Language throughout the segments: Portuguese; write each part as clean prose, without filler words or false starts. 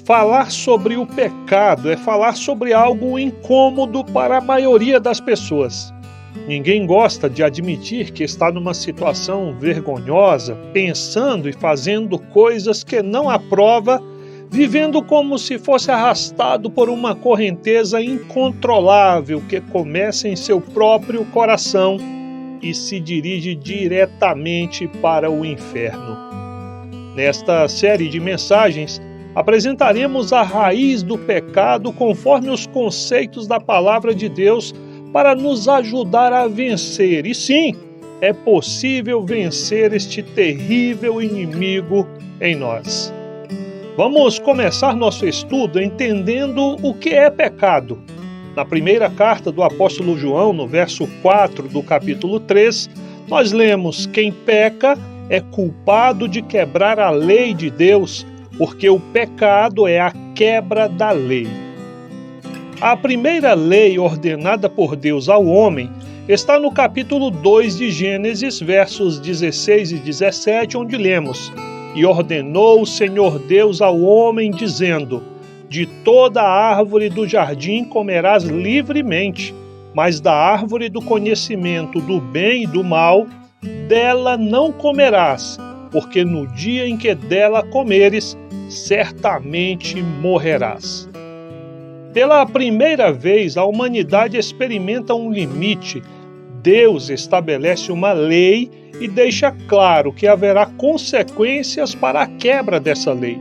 Falar sobre o pecado é falar sobre algo incômodo para a maioria das pessoas. Ninguém gosta de admitir que está numa situação vergonhosa, pensando e fazendo coisas que não aprova, vivendo como se fosse arrastado por uma correnteza incontrolável que começa em seu próprio coração e se dirige diretamente para o inferno. Nesta série de mensagens, apresentaremos a raiz do pecado conforme os conceitos da Palavra de Deus para nos ajudar a vencer. E sim, é possível vencer este terrível inimigo em nós. Vamos começar nosso estudo entendendo o que é pecado. Na primeira carta do apóstolo João, no verso 4 do capítulo 3, nós lemos: quem peca é culpado de quebrar a lei de Deus, porque o pecado é a quebra da lei. A primeira lei ordenada por Deus ao homem está no capítulo 2 de Gênesis, versos 16 e 17, onde lemos: e ordenou o Senhor Deus ao homem, dizendo: de toda a árvore do jardim comerás livremente, mas da árvore do conhecimento do bem e do mal, dela não comerás, porque no dia em que dela comeres, certamente morrerás. Pela primeira vez, a humanidade experimenta um limite. Deus estabelece uma lei e deixa claro que haverá consequências para a quebra dessa lei.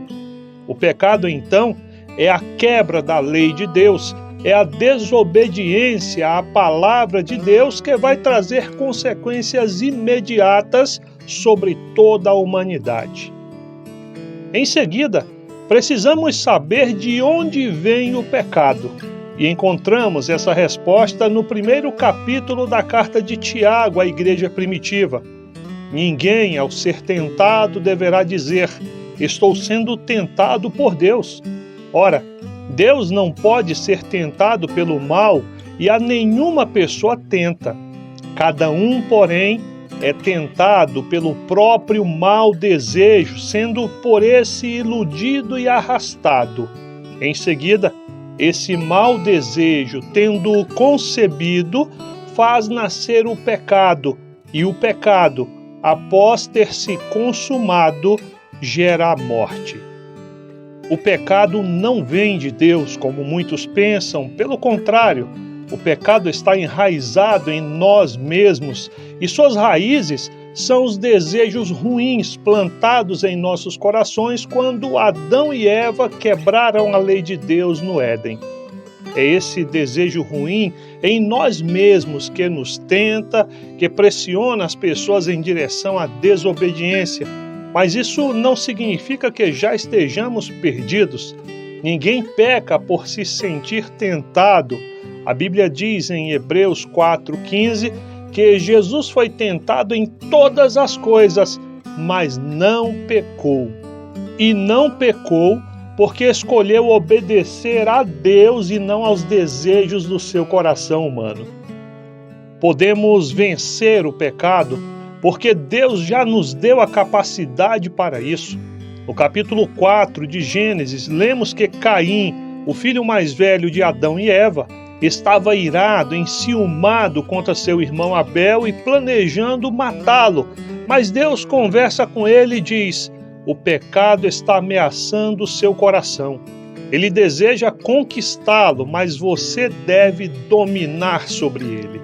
O pecado, então, é a quebra da lei de Deus, é a desobediência à palavra de Deus que vai trazer consequências imediatas sobre toda a humanidade. Em seguida, precisamos saber de onde vem o pecado. E encontramos essa resposta no primeiro capítulo da carta de Tiago à igreja primitiva. Ninguém, ao ser tentado, deverá dizer: estou sendo tentado por Deus. Ora, Deus não pode ser tentado pelo mal e a nenhuma pessoa tenta. Cada um, porém, é tentado pelo próprio mau desejo, sendo por esse iludido e arrastado. Em seguida, esse mau desejo, tendo concebido, faz nascer o pecado, e o pecado, após ter se consumado, gera a morte. O pecado não vem de Deus, como muitos pensam. Pelo contrário, o pecado está enraizado em nós mesmos e suas raízes são os desejos ruins plantados em nossos corações quando Adão e Eva quebraram a lei de Deus no Éden. É esse desejo ruim em nós mesmos que nos tenta, que pressiona as pessoas em direção à desobediência. Mas isso não significa que já estejamos perdidos. Ninguém peca por se sentir tentado. A Bíblia diz em Hebreus 4,15 que Jesus foi tentado em todas as coisas, mas não pecou. E não pecou porque escolheu obedecer a Deus e não aos desejos do seu coração humano. Podemos vencer o pecado porque Deus já nos deu a capacidade para isso. No capítulo 4 de Gênesis, lemos que Caim, o filho mais velho de Adão e Eva, estava irado, enciumado contra seu irmão Abel e planejando matá-lo. Mas Deus conversa com ele e diz: o pecado está ameaçando o seu coração. Ele deseja conquistá-lo, mas você deve dominar sobre ele.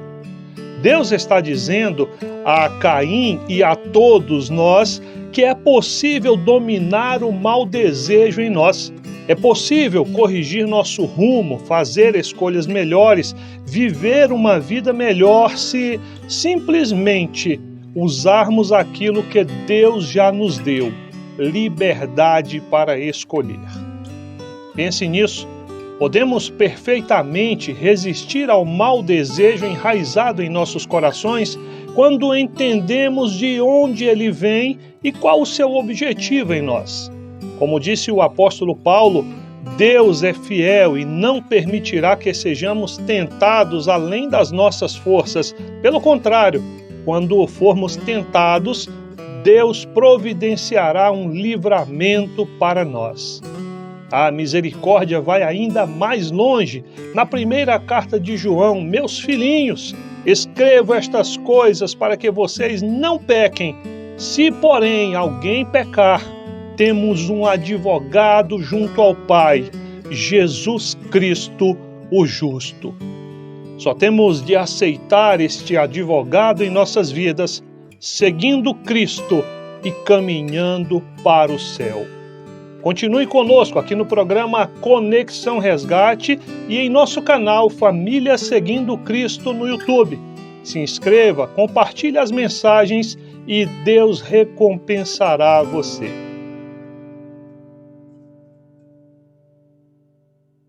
Deus está dizendo a Caim e a todos nós que é possível dominar o mau desejo em nós. É possível corrigir nosso rumo, fazer escolhas melhores, viver uma vida melhor se simplesmente usarmos aquilo que Deus já nos deu: liberdade para escolher. Pense nisso. Podemos perfeitamente resistir ao mau desejo enraizado em nossos corações quando entendemos de onde ele vem e qual o seu objetivo em nós. Como disse o apóstolo Paulo, Deus é fiel e não permitirá que sejamos tentados além das nossas forças. Pelo contrário, quando formos tentados, Deus providenciará um livramento para nós. A misericórdia vai ainda mais longe. Na primeira carta de João, meus filhinhos, escrevo estas coisas para que vocês não pequem. Se, porém, alguém pecar, temos um advogado junto ao Pai, Jesus Cristo, o justo. Só temos de aceitar este advogado em nossas vidas, seguindo Cristo e caminhando para o céu. Continue conosco aqui no programa Conexão Resgate e em nosso canal Família Seguindo Cristo no YouTube. Se inscreva, compartilhe as mensagens e Deus recompensará você.